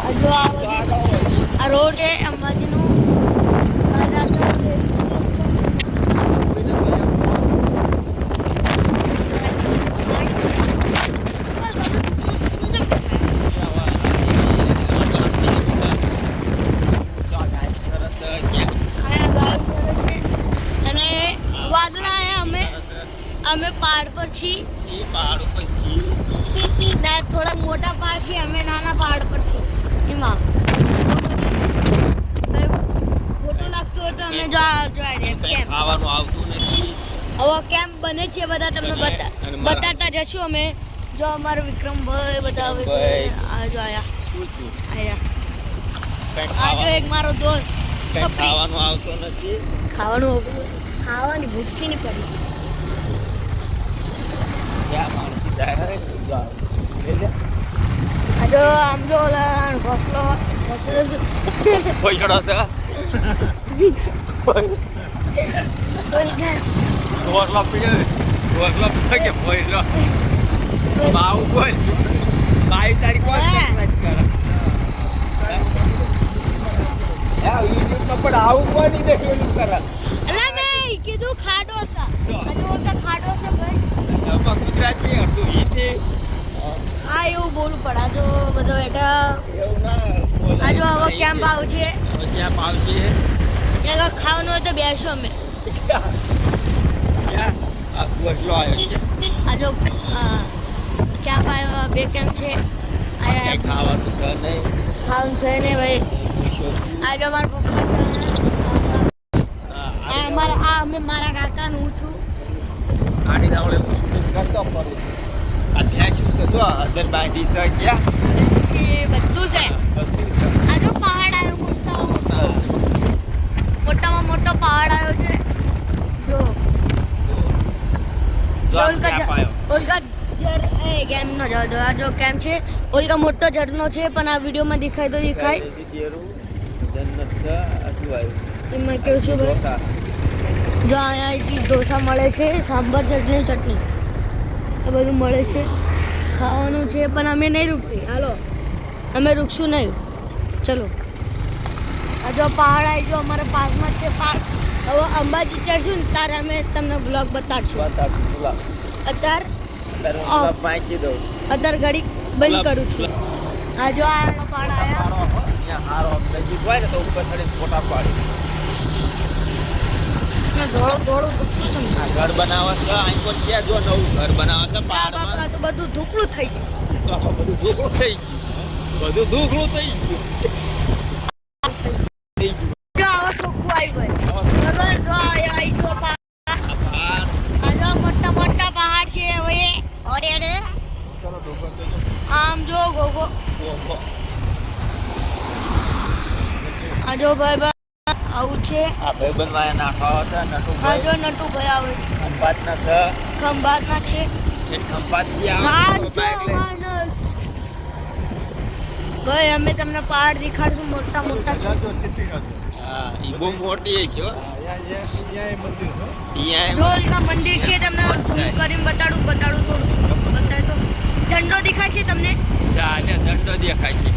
જો આ રોડ છે અંબાજીનું અને વાદળા અમે પહાડ પર છીએ ને થોડા મોટા પહાડ છે અમે નાના પહાડ પર છીએ એમાં ખોટું લાગતું હોય તો અમે જોઈ ખાવાનું આવતું નથી. હવે કેમ બને છે બધા તમને બતાતા જશું અમે. જો અમારો વિક્રમભાઈ બધા આવે છે. આ જો આયા આ જો એક મારો દોસ્ત ખાવાનું આવતું નથી. ખાવાની ભૂખ છે ને પડી. આ જો આમ જો ઓલા ઘોસલો પૈસા છે ગોરલા પીડે ગોરલા કે પૈસા બાવ બોલ બાઈ તારી કોણ વાત કરે યાર યુટ્યુબ પર પણ આવું કોની દેખેલું કરે અલા મેં કીધું ખાડો છે આજે ઓળખા ખાડો છે ભાઈ આમાં ગુજરાતી હતું હિન્દી આ એવું બોલવું પડે. જો બધો બેટા એવું ના બોલાય. આ જો હવે કેમ ભાવ છે ક્યાં ભાવ છે ત્યાં ખાવાનું હોય તો બેસો અમે. ક્યાં આ ગોસલો આવ્યો છે આ જો ક્યાં પાયો બે કેમ છે આ ખાવાનું છે નહીં ખાવાનું છે ને ભાઈ. આ જો મારા પપ્પા અમે મારા કાકાનું હું છું. આની નાવડે હું શૂટિંગ કરતો ફરું આ ત્યાં શું છે તો અંદર બાંધી છે ક્યાં બધું છે. આ જો પહાડ આવ્યો મોટામાં મોટો પહાડ આવ્યો છે. જો કેમનો આ જો કેમ છે ઓલકા મોટો ઝરનો છે પણ આ વિડીયોમાં દેખાય તો દેખાય એમાં કેવું છે ભાઈ. જો અહીંયા ઇડલી ઢોસા મળે છે સાંભાર ચટણી એ બધું મળે છે ખાવાનું છે પણ અમે નહીં રૂકીએ. હાલો અમે રૂકશું નહીં ચલો. આ જો પહાડ આવી જો અમારા પાસમાં છે પહાડ. હવે અંબાજી ચડશું ને ત્યારે અમે તમને બ્લોગ બતાડશું. અત્યારે ઘડી બંધ કરું છું. આ જો આ પહાડ આવ્યા થોડું ઘર બનાવે છે અહીં કોઈ ક્યાં જો નવું ઘર બનાવે છે પહાડમાં તો બધું ધૂકડું થઈ ગયું. બધું ધૂકડું થઈ ગયું. જો આવો ચોખ્ખું આવ્યું ભાઈ બરાબર. જો આવી જો આ જો મોટા મોટા પહાડ છે હવે ઓરે આમ જો ગોગો આ જો ભાઈ આવું છે. આ ભાઈબંધ વાયા નાખવા છે આ જો નટુભાઈ આવે છે ખંભાતના છે. ભાઈ અમે તમને પહાડ દેખાડશું મોટા મોટા છે. બહુ મોટી છે મંદિર છે તમને ઝૂમ કરીને બતાડું થોડું બતાય તો ઝંડો દેખાય છે તમને. ઝંડો દેખાય છે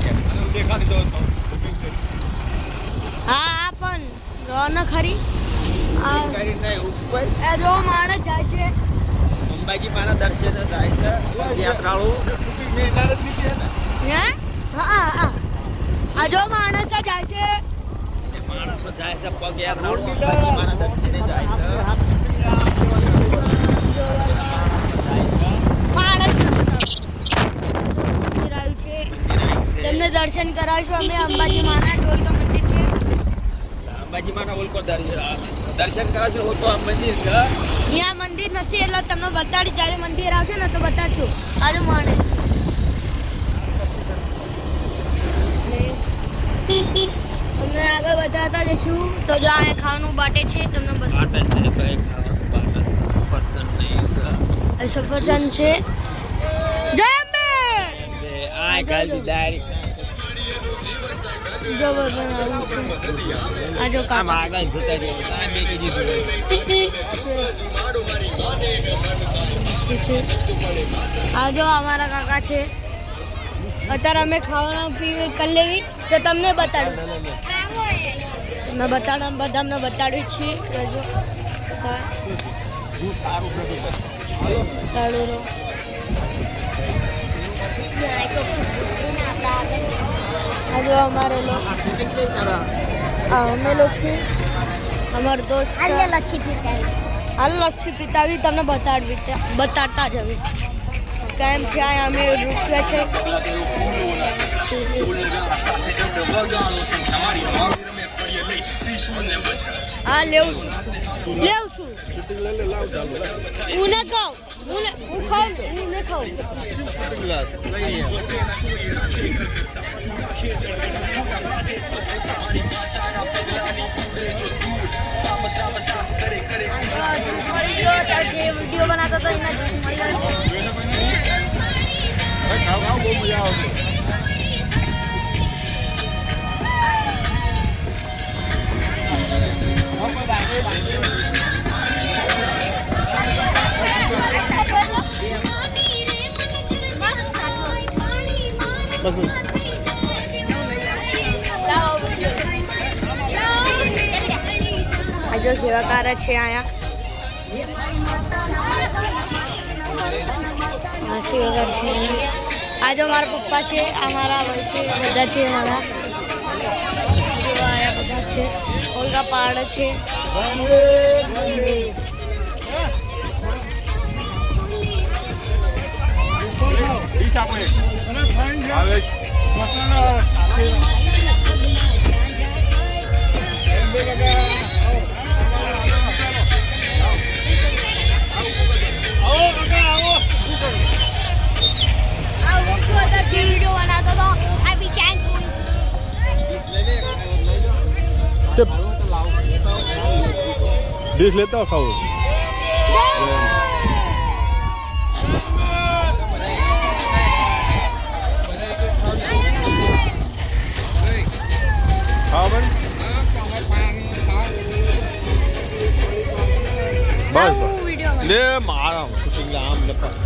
હા પણ રોન ખરી જો માણસ જાય છે અંબાજી માના દર્શન થાય છે યાત્રાળુ આ જો માણસ જાય છે માણસો જાય છે પગ યાત્રાળુ અંબાજી માના દર્શને જાય છે. તમને દર્શન કરાવશું અમે. અંબાજી માના ઢોલકા મંદિર છે. અંબાજી માના ઓલકો દર્શન કરાવશું ઓલકો મંદિર છે. અહીંયા મંદિર નથી એટલે તમને બતાડી જ્યારે મંદિર આવશે ને તો બતાડશું. આજે માણસ તમને આગળ બતાવતા જશું. તો જો આ ખાવાનું બાટે છે તમને સફરજન છે. જય અંબે. આ ગાલી દારી જો બનાવું છે. આ જો કાકા આગળ જતા રહ્યો આ મેકી દીધું આ જો અમારા કાકા છે. અત્યારે અમે ખાવાના પીવી કરી લેવી તો તમને બતાડું મેં બધાને બતાડ્યું છે બતાડું આજે અમારે લોગ અમે લોગ છીએ અમારો દોસ્ત લક્ષી પિતાવી તમને બતાડતા જ હવે કેમ છે અમે રૂપિયા છે હા લેવું છું હું ને ખાઉં હું ખાઉં મળી ગયો તો જે વિડીયો બનાવતો હતો એના મળી ગયો બહુ મજા આવશે આ જો સેવાકાર છે અહીંયા સેવાકાર છે આ જો મારા પપ્પા છે આ મારા ભાઈ છે બધા છે મારા આયા બધા છે ઓલગા પહાડ છે डिश लेता हो खाओ बस ले मारा शूटिंग आम लपा